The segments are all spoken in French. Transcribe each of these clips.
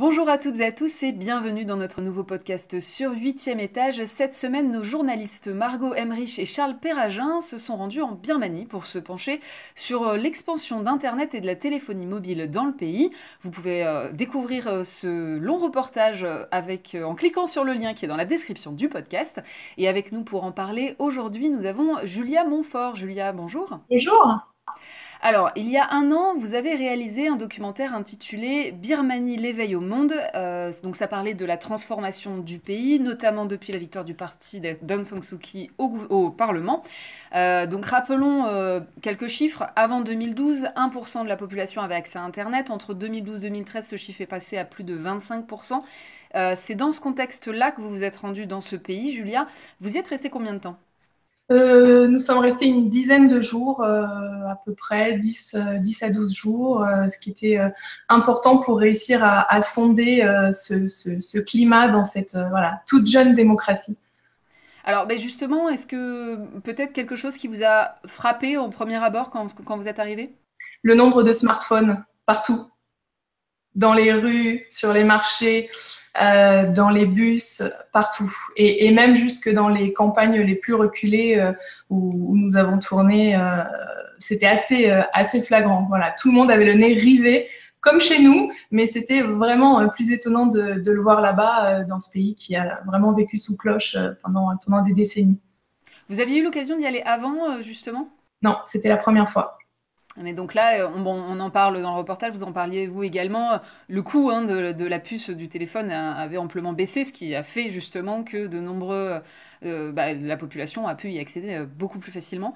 Bonjour à toutes et à tous et bienvenue dans notre nouveau podcast sur 8e étage. Cette semaine, nos journalistes Margot Emmerich et Charles Perragin se sont rendus en Birmanie pour se pencher sur l'expansion d'Internet et de la téléphonie mobile dans le pays. Vous pouvez découvrir ce long reportage en cliquant sur le lien qui est dans la description du podcast. Et avec nous pour en parler aujourd'hui, nous avons Julia Montfort. Julia, bonjour. Bonjour. Alors, il y a un an, vous avez réalisé un documentaire intitulé Birmanie, l'éveil au monde. Donc, ça parlait de la transformation du pays, notamment depuis la victoire du parti d'Aung San Suu Kyi au Parlement. Donc, rappelons quelques chiffres. Avant 2012, 1% de la population avait accès à Internet. Entre 2012 et 2013, ce chiffre est passé à plus de 25%. C'est dans ce contexte-là que vous vous êtes rendu dans ce pays, Julia. Vous y êtes resté combien de temps ? Nous sommes restés une dizaine de jours, à peu près 10 à 12 jours, ce qui était important pour réussir à sonder ce climat dans cette toute jeune démocratie. Alors, justement, est-ce que peut-être quelque chose qui vous a frappé au premier abord quand vous êtes arrivé ? Le nombre de smartphones partout, dans les rues, sur les marchés, dans les bus, partout. Et même jusque dans les campagnes les plus reculées où nous avons tourné, c'était assez flagrant. Voilà, tout le monde avait le nez rivé, comme chez nous, mais c'était vraiment plus étonnant de le voir là-bas, dans ce pays qui a vraiment vécu sous cloche pendant des décennies. Vous aviez eu l'occasion d'y aller avant, justement ? Non, c'était la première fois. Mais donc là, on en parle dans le reportage, vous en parliez vous également, le coût de la puce du téléphone avait amplement baissé, ce qui a fait justement que de nombreux, la population a pu y accéder beaucoup plus facilement.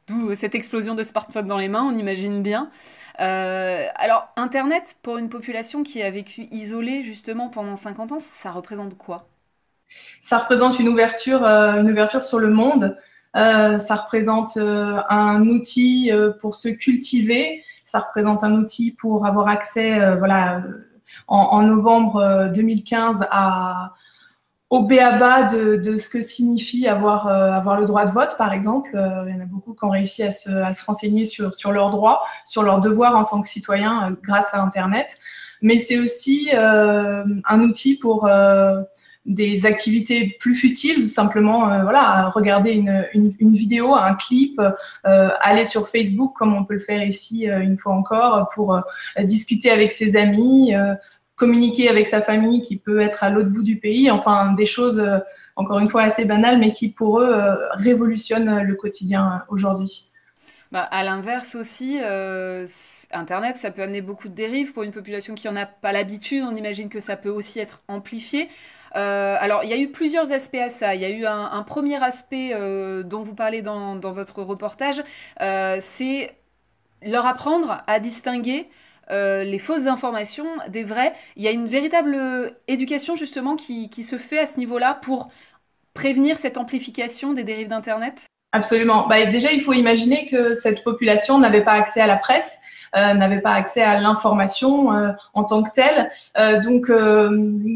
D'où cette explosion de smartphones dans les mains, on imagine bien. Alors, Internet, pour une population qui a vécu isolée justement pendant 50 ans, ça représente quoi ? Ça représente une ouverture sur le monde. Ça représente un outil pour se cultiver. Ça représente un outil pour avoir accès, en novembre 2015 au b.a.-ba de ce que signifie avoir le droit de vote, par exemple. Il y en a beaucoup qui ont réussi à se renseigner sur leurs droits, sur leurs devoirs en tant que citoyens grâce à Internet. Mais c'est aussi un outil pour des activités plus futiles, simplement regarder une vidéo, un clip, aller sur Facebook comme on peut le faire ici une fois encore pour discuter avec ses amis, communiquer avec sa famille qui peut être à l'autre bout du pays, enfin des choses encore une fois assez banales mais qui pour eux révolutionnent le quotidien aujourd'hui. À l'inverse aussi, Internet, ça peut amener beaucoup de dérives pour une population qui n'en a pas l'habitude. On imagine que ça peut aussi être amplifié. Alors, il y a eu plusieurs aspects à ça. Il y a eu un premier aspect dont vous parlez dans votre reportage, c'est leur apprendre à distinguer les fausses informations des vraies. Il y a une véritable éducation justement qui se fait à ce niveau-là pour prévenir cette amplification des dérives d'Internet. Absolument. Déjà, il faut imaginer que cette population n'avait pas accès à la presse, n'avait pas accès à l'information en tant que telle. Donc,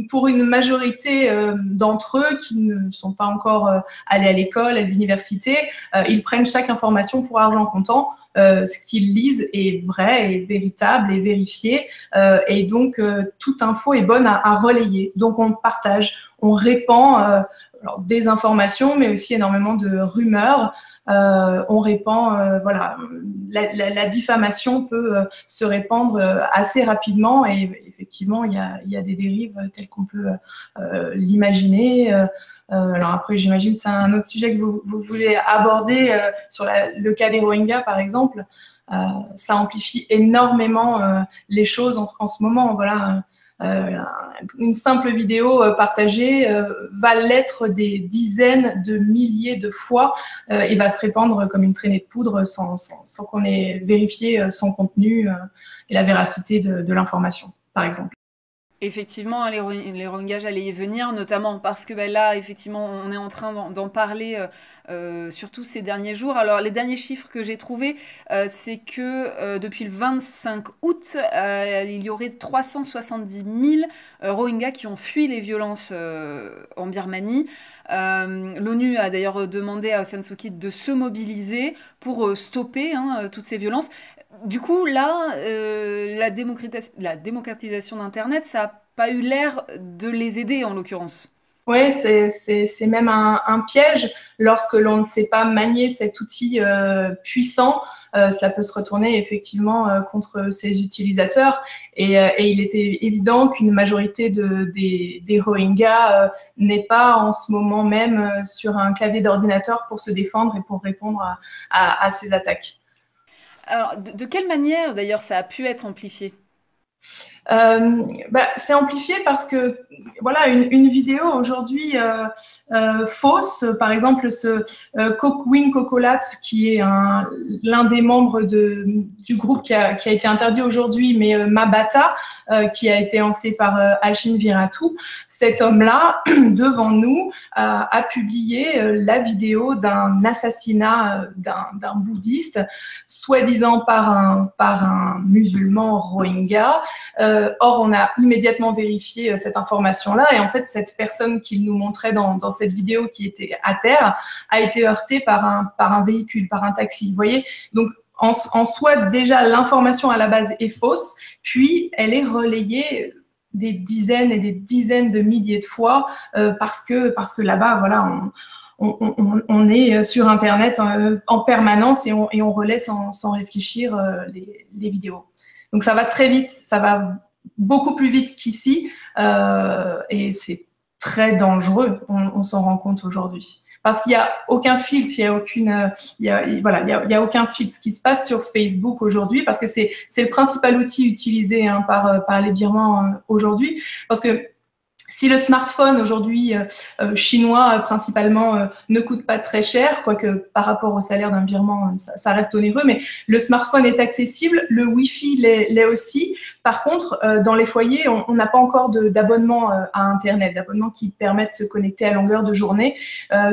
pour une majorité d'entre eux qui ne sont pas encore allés à l'école, à l'université, ils prennent chaque information pour argent comptant. Ce qu'ils lisent est vrai, est véritable, est vérifié. Et donc, toute info est bonne à relayer. Donc, on partage, on répand des informations, mais aussi énormément de rumeurs. On répand, la diffamation peut se répandre assez rapidement et effectivement, il y a des dérives telles qu'on peut l'imaginer. Alors après, j'imagine que c'est un autre sujet que vous voulez aborder sur le cas des Rohingyas, par exemple. Ça amplifie énormément les choses en ce moment. Voilà. Une simple vidéo partagée va l'être des dizaines de milliers de fois et va se répandre comme une traînée de poudre sans qu'on ait vérifié son contenu et la véracité de l'information, par exemple. Effectivement, les Rohingyas, j'allais y venir, notamment parce que là, effectivement, on est en train d'en parler, surtout ces derniers jours. Alors, les derniers chiffres que j'ai trouvés, c'est que depuis le 25 août, il y aurait 370 000 Rohingyas qui ont fui les violences en Birmanie. L'ONU a d'ailleurs demandé à Aung San Suu Kyi de se mobiliser pour stopper toutes ces violences. Du coup, là, la démocratisation d'Internet, ça a pas eu l'air de les aider en l'occurrence. Oui, c'est même un piège. Lorsque l'on ne sait pas manier cet outil puissant, ça peut se retourner effectivement contre ses utilisateurs. Et il était évident qu'une majorité des Rohingyas n'est pas en ce moment même sur un clavier d'ordinateur pour se défendre et pour répondre à ces attaques. Alors, de quelle manière d'ailleurs ça a pu être amplifié? C'est amplifié parce que voilà, une vidéo aujourd'hui fausse, par exemple ce Win Cocolat, qui est l'un des membres du groupe qui a été interdit aujourd'hui, mais Mabata, qui a été lancé par Alshin Viratu, cet homme-là, devant nous, a publié la vidéo d'un assassinat d'un bouddhiste, soi-disant par un musulman Rohingya. Or, on a immédiatement vérifié cette information-là, et en fait, cette personne qu'il nous montrait dans cette vidéo qui était à terre a été heurtée par un véhicule, par un taxi. Vous voyez, donc en soi, déjà, l'information à la base est fausse, puis elle est relayée des dizaines et des dizaines de milliers de fois parce que là-bas, voilà, on est sur Internet en permanence et on relaie sans réfléchir les vidéos. Donc ça va très vite, ça va beaucoup plus vite qu'ici et c'est très dangereux, on s'en rend compte aujourd'hui. Parce qu'il n'y a aucun filtre, il y a aucun filtre qui se passe sur Facebook aujourd'hui, parce que c'est le principal outil utilisé par les Birmans aujourd'hui. Parce que si le smartphone aujourd'hui chinois principalement ne coûte pas très cher, quoique par rapport au salaire d'un Birman, ça reste onéreux, mais le smartphone est accessible, le Wi-Fi l'est aussi. Par contre, dans les foyers, on n'a pas encore d'abonnement à Internet, d'abonnement qui permet de se connecter à longueur de journée.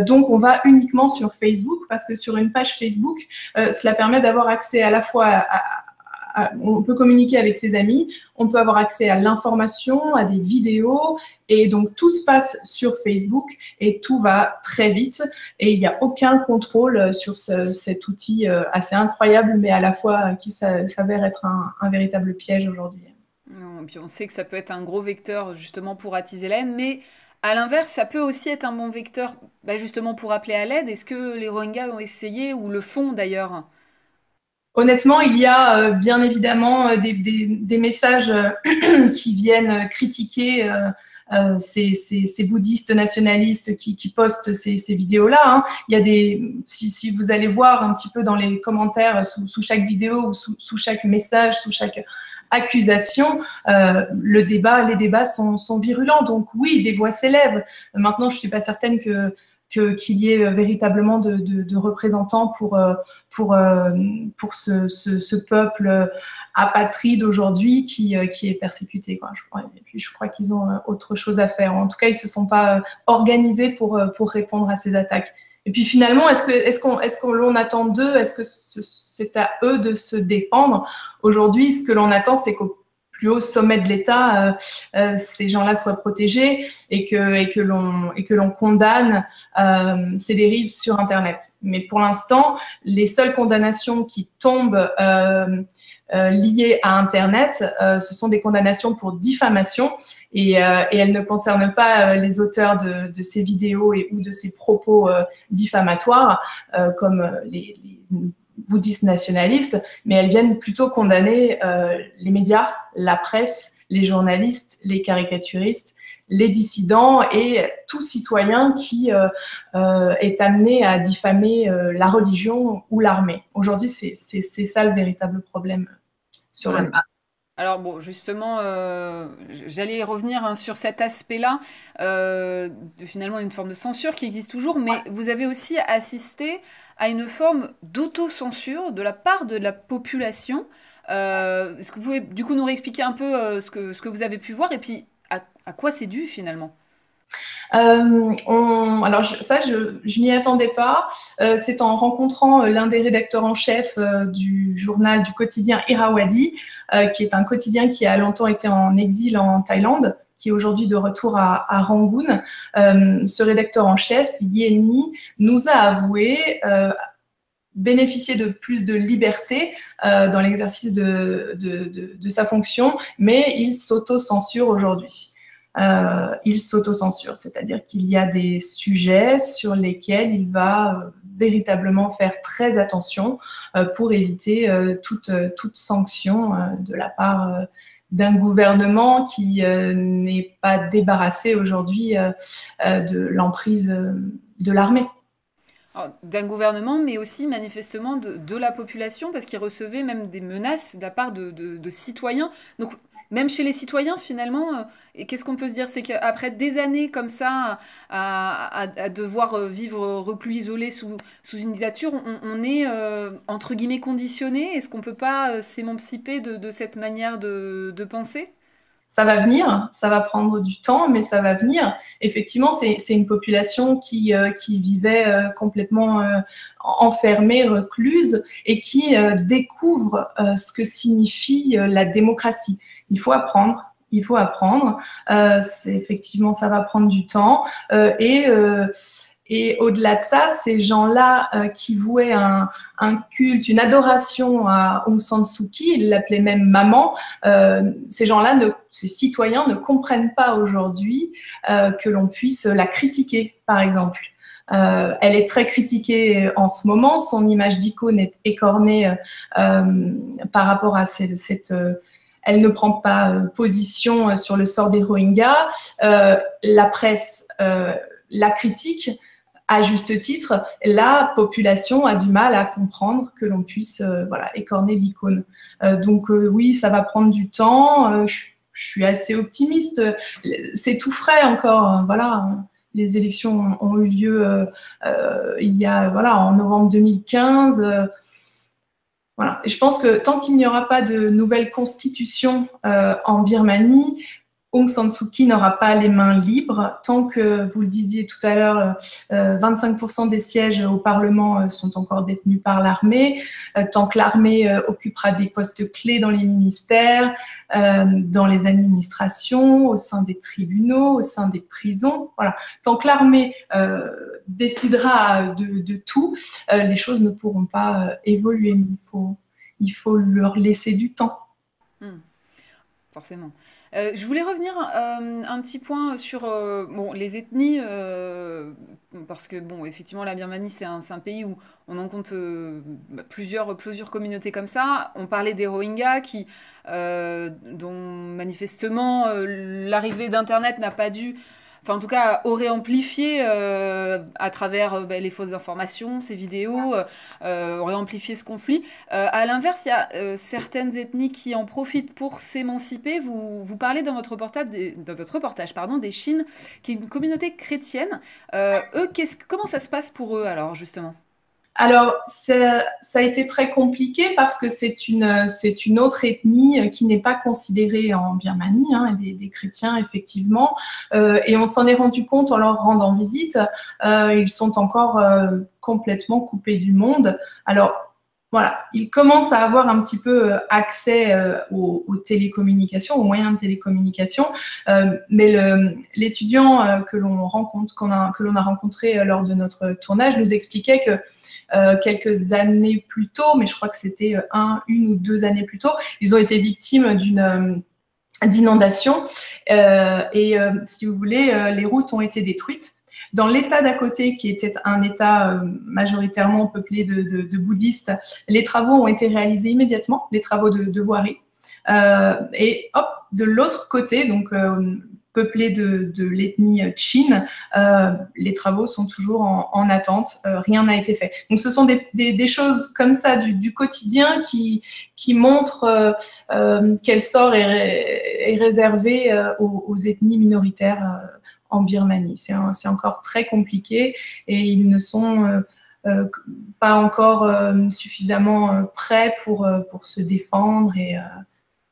Donc, on va uniquement sur Facebook, parce que sur une page Facebook, cela permet d'avoir accès à la fois on peut communiquer avec ses amis, on peut avoir accès à l'information, à des vidéos, et donc tout se passe sur Facebook et tout va très vite et il n'y a aucun contrôle sur cet outil assez incroyable, mais à la fois qui s'avère être un véritable piège aujourd'hui. Non, puis on sait que ça peut être un gros vecteur justement pour attiser la haine, mais à l'inverse, ça peut aussi être un bon vecteur justement pour appeler à l'aide. Est-ce que les Rohingyas ont essayé ou le font d'ailleurs? Honnêtement, il y a bien évidemment des messages qui viennent critiquer ces bouddhistes nationalistes qui postent ces vidéos-là. Hein. Il y a si vous allez voir un petit peu dans les commentaires sous chaque vidéo ou sous chaque message, sous chaque accusation, les débats sont virulents. Donc oui, des voix s'élèvent. Maintenant, je suis pas certaine qu'il y ait véritablement de représentants pour ce peuple apatride aujourd'hui qui est persécuté, quoi. Et puis je crois qu'ils ont autre chose à faire. En tout cas, ils se sont pas organisés pour répondre à ces attaques. Et puis finalement, est-ce que l'on attend d'eux? Est-ce que c'est à eux de se défendre? Aujourd'hui, ce que l'on attend, c'est qu'au plus haut sommet de l'État, ces gens-là soient protégés et que l'on condamne ces dérives sur Internet. Mais pour l'instant, les seules condamnations qui tombent liées à Internet, ce sont des condamnations pour diffamation et elles ne concernent pas les auteurs de ces vidéos ou de ces propos diffamatoires comme les bouddhistes nationalistes, mais elles viennent plutôt condamner les médias, la presse, les journalistes, les caricaturistes, les dissidents et tout citoyen qui est amené à diffamer la religion ou l'armée. Aujourd'hui, c'est ça le véritable problème sur le net. Alors bon, justement, j'allais revenir sur cet aspect-là, finalement une forme de censure qui existe toujours, mais vous avez aussi assisté à une forme d'autocensure de la part de la population. Est-ce que vous pouvez du coup nous réexpliquer un peu ce que vous avez pu voir et puis à quoi c'est dû finalement? Alors je m'y attendais pas. C'est en rencontrant l'un des rédacteurs en chef du journal, du quotidien Irrawaddy, qui est un quotidien qui a longtemps été en exil en Thaïlande, qui est aujourd'hui de retour à Rangoon. Ce rédacteur en chef, Yeni, nous a avoué bénéficier de plus de liberté dans l'exercice de sa fonction, mais il s'auto-censure aujourd'hui. il s'autocensure, c'est-à-dire qu'il y a des sujets sur lesquels il va véritablement faire très attention pour éviter toute sanction de la part d'un gouvernement qui n'est pas débarrassé aujourd'hui de l'emprise de l'armée. D'un gouvernement, mais aussi manifestement de la population, parce qu'ils recevaient même des menaces de la part de citoyens. Donc, même chez les citoyens, finalement, et qu'est-ce qu'on peut se dire? C'est qu'après des années comme ça, à devoir vivre reclus, isolé sous une dictature, on est, entre guillemets, conditionné. Est-ce qu'on peut pas s'émanciper de cette manière de penser? Ça va venir, ça va prendre du temps, mais ça va venir. Effectivement, c'est une population qui vivait complètement enfermée, recluse, et qui découvre ce que signifie la démocratie. Il faut apprendre. Il faut apprendre. Effectivement, ça va prendre du temps. Et au-delà de ça, ces gens-là qui vouaient un culte, une adoration à Aung San Suu Kyi, ils l'appelaient même maman, ces gens-là, ces citoyens ne comprennent pas aujourd'hui que l'on puisse la critiquer, par exemple. Elle est très critiquée en ce moment, son image d'icône est écornée par rapport à cette elle ne prend pas position sur le sort des Rohingyas. La presse la critique à juste titre. La population a du mal à comprendre que l'on puisse écorner l'icône. Donc oui, ça va prendre du temps. Je suis assez optimiste. C'est tout frais encore. Voilà. Les élections ont eu lieu il y a en novembre 2015. Voilà. Et je pense que tant qu'il n'y aura pas de nouvelle constitution en Birmanie, Aung San Suu Kyi n'aura pas les mains libres. Tant que, vous le disiez tout à l'heure, 25% des sièges au Parlement sont encore détenus par l'armée, tant que l'armée occupera des postes clés dans les ministères, dans les administrations, au sein des tribunaux, au sein des prisons, voilà. Tant que l'armée décidera de tout, les choses ne pourront pas évoluer. Il faut leur laisser du temps. Forcément. Je voulais revenir un petit point sur bon, les ethnies, parce que bon, effectivement, la Birmanie, c'est un pays où on en compte plusieurs communautés comme ça. On parlait des Rohingyas dont manifestement l'arrivée d'Internet n'a pas dû, enfin en tout cas aurait amplifié à travers les fausses informations, ces vidéos, aurait amplifié ce conflit. À l'inverse, il y a certaines ethnies qui en profitent pour s'émanciper. Vous parlez dans votre reportage, pardon, des Chines, qui est une communauté chrétienne. Eux, comment ça se passe pour eux alors justement? Alors, ça a été très compliqué parce que c'est une autre ethnie qui n'est pas considérée en Birmanie, hein, des chrétiens, effectivement. Et on s'en est rendu compte en leur rendant visite. Ils sont encore complètement coupés du monde. Alors, voilà, ils commencent à avoir un petit peu accès aux télécommunications, aux moyens de télécommunication, mais l'étudiant que l'on a rencontré lors de notre tournage nous expliquait que quelques années plus tôt, mais je crois que c'était une ou 2 années plus tôt, ils ont été victimes d'inondation si vous voulez, les routes ont été détruites. Dans l'État d'à côté, qui était un État majoritairement peuplé de bouddhistes, les travaux ont été réalisés immédiatement, les travaux de voirie. Et hop, de l'autre côté, donc peuplé de l'ethnie Chin, les travaux sont toujours en attente, rien n'a été fait. Donc ce sont des choses comme ça du quotidien qui montrent quel sort est réservé aux ethnies minoritaires en Birmanie. C'est encore très compliqué et ils ne sont pas encore suffisamment prêts pour se défendre et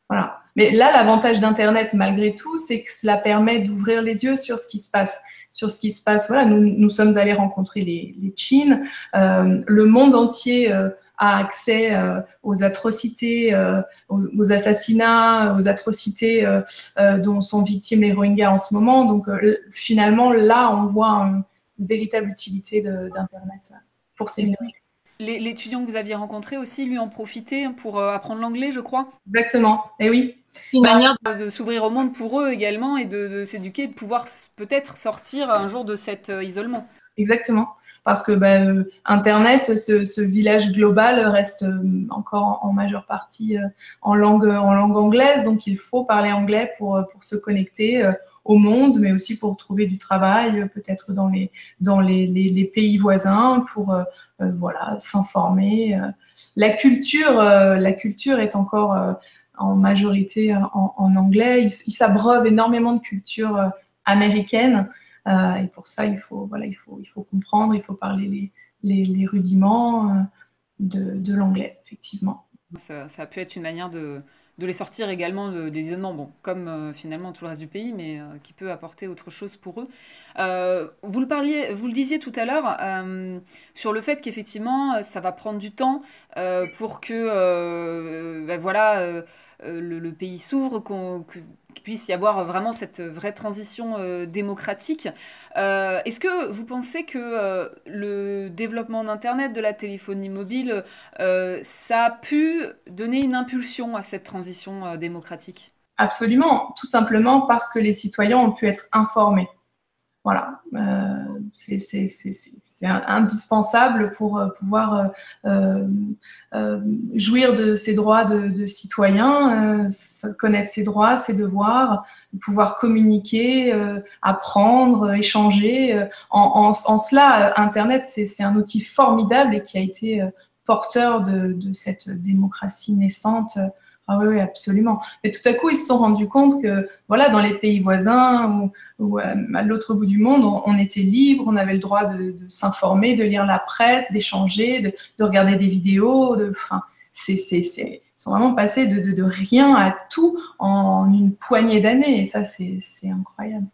voilà. Mais là, l'avantage d'Internet, malgré tout, c'est que cela permet d'ouvrir les yeux sur ce qui se passe. Sur ce qui se passe. Voilà, nous sommes allés rencontrer les Chines. Le monde entier a accès aux atrocités, aux assassinats, aux atrocités dont sont victimes les Rohingyas en ce moment. Donc, finalement, là, on voit une véritable utilité d'Internet pour ces minorités. L'étudiant que vous aviez rencontré aussi, lui en profitait pour apprendre l'anglais, je crois. Exactement. Et oui. Une manière De s'ouvrir au monde pour eux également et de s'éduquer, de pouvoir peut-être sortir un jour de cet isolement. Exactement. Parce que Internet, ce village global reste encore en majeure partie en langue anglaise. Donc, il faut parler anglais pour se connecter au monde, mais aussi pour trouver du travail, peut-être dans les pays voisins, pour voilà, s'informer. La culture est encore en majorité en anglais. Ils s'abreuvent énormément de culture américaine. Et pour ça, il faut comprendre, il faut parler les rudiments de l'anglais, effectivement. Ça a pu être une manière de les sortir également de l'isolement, bon, comme finalement tout le reste du pays, mais qui peut apporter autre chose pour eux. Vous le disiez tout à l'heure, sur le fait qu'effectivement, ça va prendre du temps pour que voilà, le pays s'ouvre, qu'il puisse y avoir vraiment cette vraie transition démocratique. Est-ce que vous pensez que le développement d'Internet, de la téléphonie mobile, ça a pu donner une impulsion à cette transition démocratique? Absolument, tout simplement parce que les citoyens ont pu être informés. Voilà, c'est indispensable pour pouvoir jouir de ses droits de citoyen, connaître ses droits, ses devoirs, pouvoir communiquer, apprendre, échanger. En cela, Internet, c'est un outil formidable et qui a été porteur de cette démocratie naissante. Ah oui, oui, absolument. Mais tout à coup, ils se sont rendus compte que, voilà, dans les pays voisins ou à l'autre bout du monde, on était libre, on avait le droit de s'informer, de lire la presse, d'échanger, de regarder des vidéos. Enfin, ils sont vraiment passés de rien à tout en une poignée d'années. Et ça, c'est incroyable.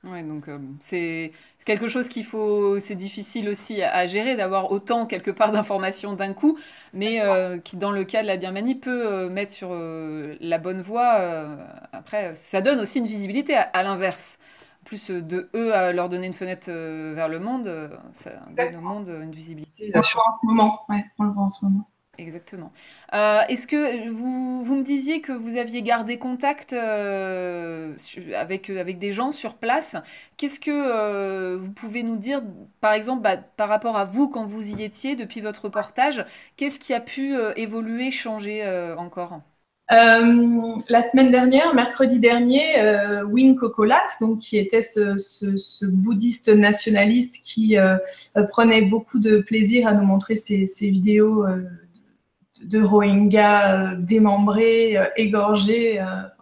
Ouais, donc c'est quelque chose c'est difficile aussi à gérer d'avoir autant quelque part d'informations d'un coup, mais qui dans le cas de la Birmanie peut mettre sur la bonne voie. Après, ça donne aussi une visibilité à l'inverse. En plus de eux à leur donner une fenêtre vers le monde, ça donne au monde une visibilité. On le voit en ce moment. Ouais, on le voit en ce moment. Exactement. Est-ce que vous me disiez que vous aviez gardé contact avec des gens sur place? Qu'est-ce que vous pouvez nous dire, par exemple, par rapport à vous quand vous y étiez depuis votre reportage, qu'est-ce qui a pu évoluer, changer encore? La semaine dernière, mercredi dernier, Win Kokolat, donc qui était ce bouddhiste nationaliste qui prenait beaucoup de plaisir à nous montrer ses vidéos de Rohingyas démembrés, égorgés.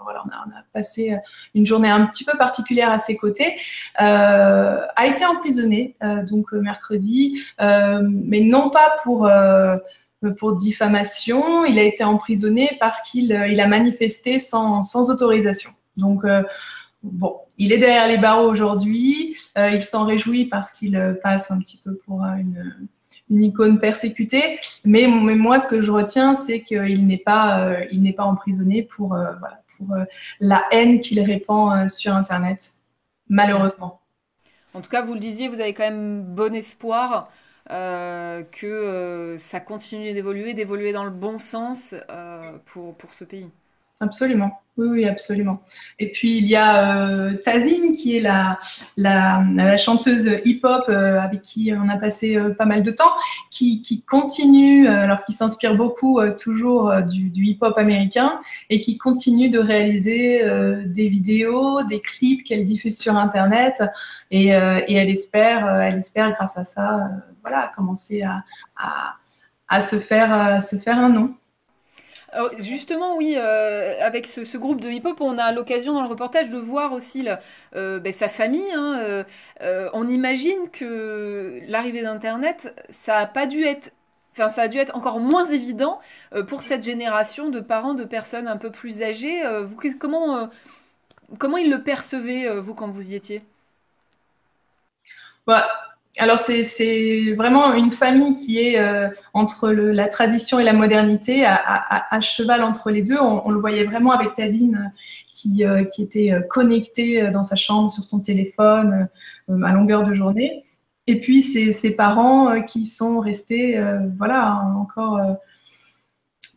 Voilà, on a passé une journée un petit peu particulière à ses côtés. A été emprisonné donc mercredi, mais non pas pour diffamation. Il a été emprisonné parce qu'il a manifesté sans autorisation. Donc, bon, il est derrière les barreaux aujourd'hui. Il s'en réjouit parce qu'il passe un petit peu pour une icône persécutée. Mais moi, ce que je retiens, c'est qu'il n'est pas emprisonné pour la haine qu'il répand sur Internet, malheureusement. En tout cas, vous le disiez, vous avez quand même bon espoir que ça continue d'évoluer dans le bon sens pour ce pays. Absolument. Oui, oui, absolument. Et puis, il y a Tazine, qui est la chanteuse hip-hop avec qui on a passé pas mal de temps, qui continue, alors qui s'inspire beaucoup toujours du hip-hop américain et qui continue de réaliser des vidéos, des clips qu'elle diffuse sur Internet. Et elle espère, grâce à ça, voilà, commencer à se faire un nom. Alors, justement, oui, avec ce groupe de hip-hop, on a l'occasion dans le reportage de voir aussi sa famille, hein, on imagine que l'arrivée d'Internet, ça a pas dû être, enfin, ça a dû être encore moins évident pour cette génération de parents de personnes un peu plus âgées. Comment ils le percevaient, vous, quand vous y étiez? Bah, alors, c'est vraiment une famille qui est entre la tradition et la modernité, à cheval entre les deux. On le voyait vraiment avec Tazine qui était connectée dans sa chambre sur son téléphone à longueur de journée. Et puis, ses parents qui sont restés, voilà, encore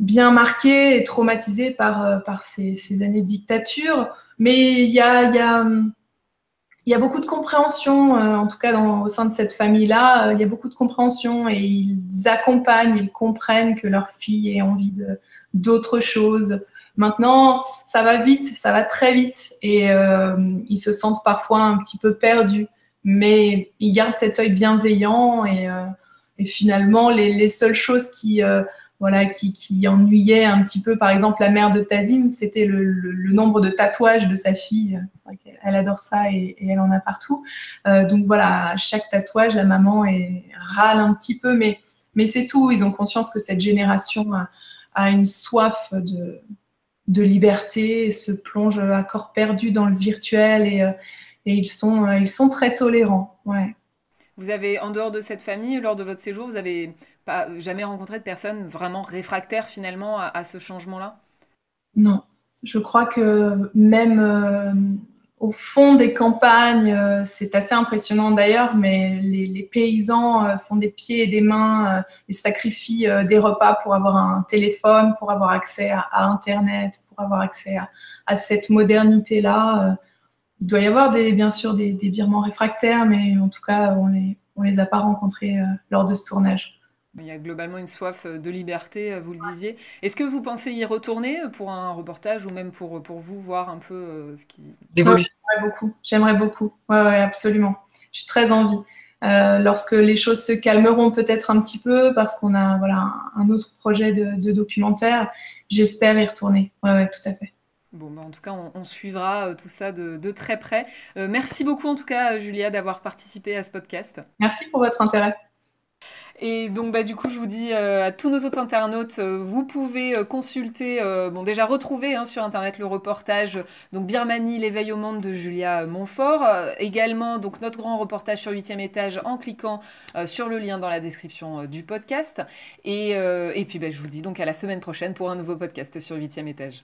bien marquée et traumatisée par ces années de dictature. Mais il y a beaucoup de compréhension, en tout cas au sein de cette famille-là, il y a beaucoup de compréhension et ils accompagnent, ils comprennent que leur fille ait envie d'autre chose. Maintenant, ça va vite, ça va très vite et ils se sentent parfois un petit peu perdus, mais ils gardent cet œil bienveillant et finalement, les seules choses voilà, qui ennuyait un petit peu, par exemple, la mère de Tazine, c'était le nombre de tatouages de sa fille. Elle adore ça et elle en a partout. Donc voilà, à chaque tatouage, la maman râle un petit peu, mais c'est tout. Ils ont conscience que cette génération a une soif de liberté et se plonge à corps perdu dans le virtuel et ils sont très tolérants. Ouais. Vous avez, en dehors de cette famille, lors de votre séjour, vous avez pas jamais rencontré de personnes vraiment réfractaires finalement à ce changement-là? Non, je crois que même au fond des campagnes, c'est assez impressionnant d'ailleurs, mais les paysans font des pieds et des mains et sacrifient des repas pour avoir un téléphone, pour avoir accès à Internet, pour avoir accès à cette modernité-là. Il doit y avoir bien sûr des virements réfractaires, mais en tout cas, on les a pas rencontrés lors de ce tournage. Il y a globalement une soif de liberté, vous le disiez. Est-ce que vous pensez y retourner pour un reportage ou même pour vous voir un peu ce qui Ouais, évolue? j'aimerais beaucoup. J'aimerais beaucoup. Ouais, ouais, absolument. J'ai très envie. Lorsque les choses se calmeront peut-être un petit peu, parce qu'on a voilà, un autre projet de documentaire, j'espère y retourner. Ouais, ouais, tout à fait. Bon, bah, en tout cas, on suivra tout ça de très près. Merci beaucoup en tout cas, Julia, d'avoir participé à ce podcast. Merci pour votre intérêt. Et donc, bah, du coup, je vous dis à tous nos autres internautes, vous pouvez consulter, bon, déjà retrouver hein, sur Internet le reportage, donc Birmanie, l'éveil au monde de Julia Montfort. Également, donc, notre grand reportage sur 8e étage en cliquant sur le lien dans la description du podcast. Et puis, bah, je vous dis donc à la semaine prochaine pour un nouveau podcast sur 8e étage.